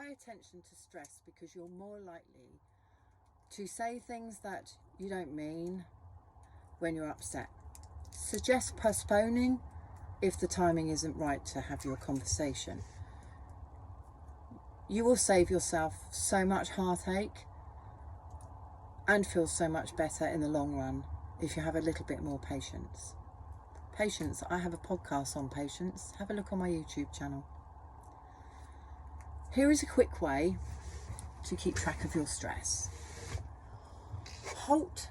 pay attention to stress because you're more likely to say things that you don't mean when you're upset. Suggest postponing if the timing isn't right to have your conversation. You will save yourself so much heartache and feel so much better in the long run if you have a little bit more patience. Patience, I have a podcast on patience. Have a look on my YouTube channel. Here is a quick way to keep track of your stress. HALT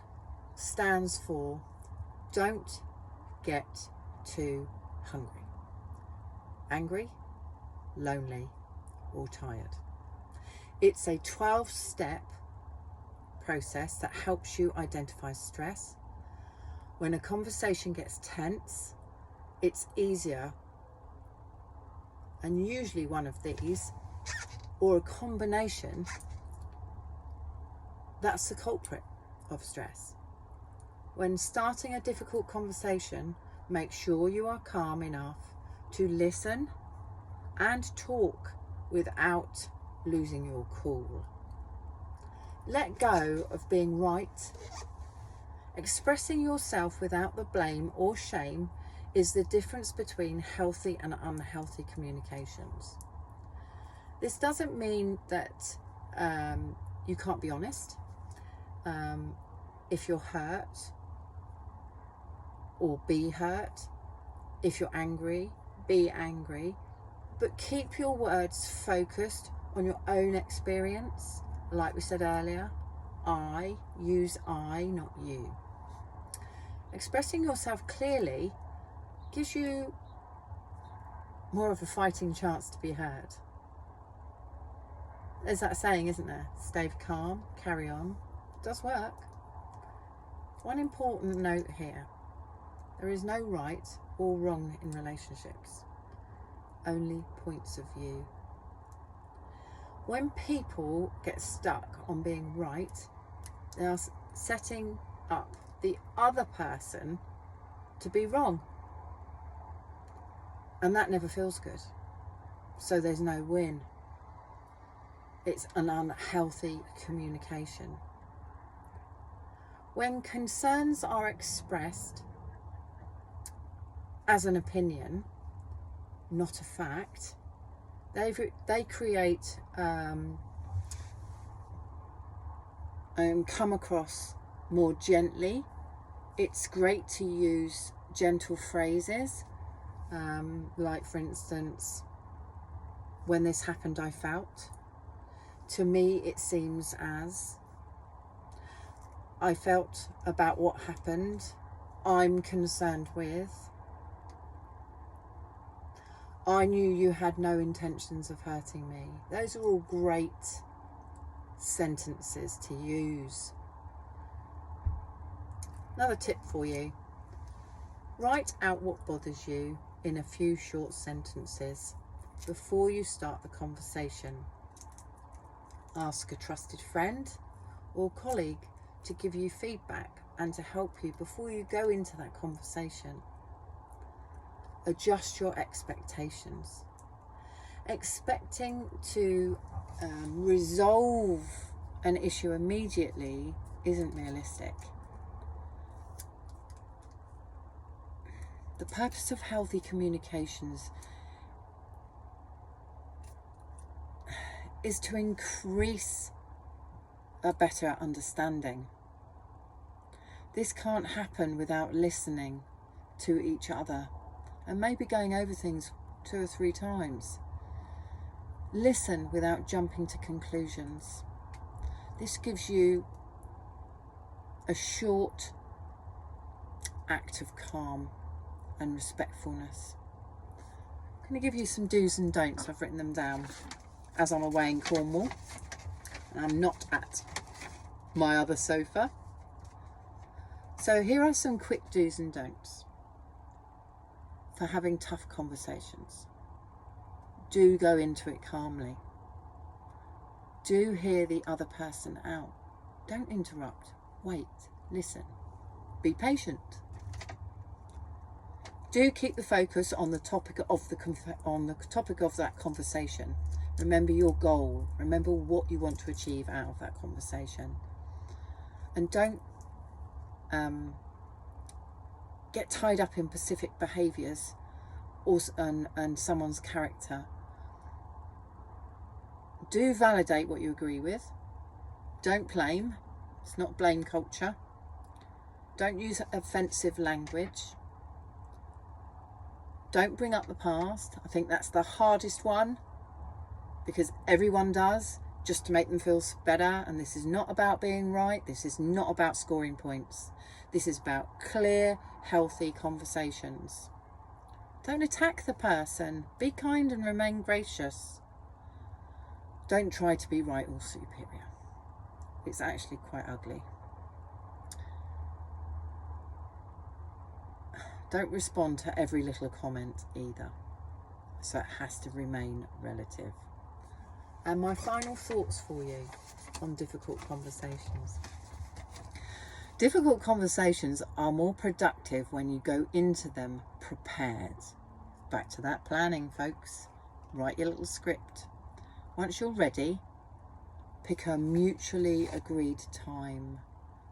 stands for don't get too hungry, angry, lonely, or tired. It's a 12-step process that helps you identify stress. When a conversation gets tense, it's easier, and usually one of these, or a combination, that's the culprit of stress. When starting a difficult conversation, make sure you are calm enough to listen and talk without losing your cool. Let go of being right. Expressing yourself without the blame or shame is the difference between healthy and unhealthy communications. This doesn't mean that you can't be honest. If you're hurt, or be hurt. If you're angry, be angry. But keep your words focused on your own experience. Like we said earlier, use I, not you. Expressing yourself clearly gives you more of a fighting chance to be heard. There's that saying, isn't there? Stay calm, carry on. It does work. One important note here. There is no right or wrong in relationships. Only points of view. When people get stuck on being right, they are setting up the other person to be wrong. And that never feels good. So there's no win. It's an unhealthy communication. When concerns are expressed as an opinion, not a fact, they create come across more gently. It's great to use gentle phrases, like for instance, when this happened I felt. To me it seems as, I felt about what happened, I'm concerned with, I knew you had no intentions of hurting me. Those are all great sentences to use. Another tip for you. Write out what bothers you in a few short sentences before you start the conversation. Ask a trusted friend or colleague to give you feedback and to help you before you go into that conversation. Adjust your expectations. Expecting to resolve an issue immediately isn't realistic. The purpose of healthy communications is to increase a better understanding. This can't happen without listening to each other and maybe going over things 2 or 3 times. Listen without jumping to conclusions. This gives you a short act of calm and respectfulness. I'm going to give you some do's and don'ts. I've written them down as I'm away in Cornwall and I'm not at my other sofa. So here are some quick do's and don'ts for having tough conversations. Do go into it calmly. Do hear the other person out. Don't interrupt. Wait, listen. Be patient. Do keep the focus on the topic of that conversation. Remember your goal. Remember what you want to achieve out of that conversation. And don't get tied up in specific behaviours and someone's character. Do validate what you agree with. Don't blame. It's not blame culture. Don't use offensive language. Don't bring up the past. I think that's the hardest one, because everyone does, just to make them feel better. And this is not about being right. This is not about scoring points. This is about clear, healthy conversations. Don't attack the person. Be kind and remain gracious. Don't try to be right or superior. It's actually quite ugly. Don't respond to every little comment either. So it has to remain relative. And my final thoughts for you on difficult conversations. Difficult conversations are more productive when you go into them prepared. Back to that planning, folks. Write your little script. Once you're ready, pick a mutually agreed time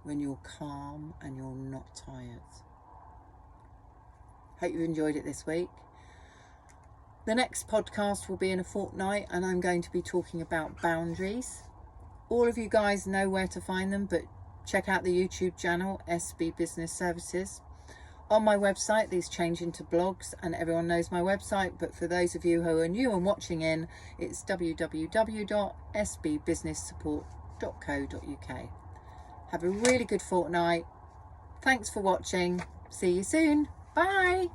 when you're calm and you're not tired. Hope you've enjoyed it this week. The next podcast will be in a fortnight, and I'm going to be talking about boundaries. All of you guys know where to find them, but check out the YouTube channel, SB Business Services. On my website, these change into blogs, and everyone knows my website, but for those of you who are new and watching in, it's www.sbbusinesssupport.co.uk. Have a really good fortnight. Thanks for watching. See you soon. Bye.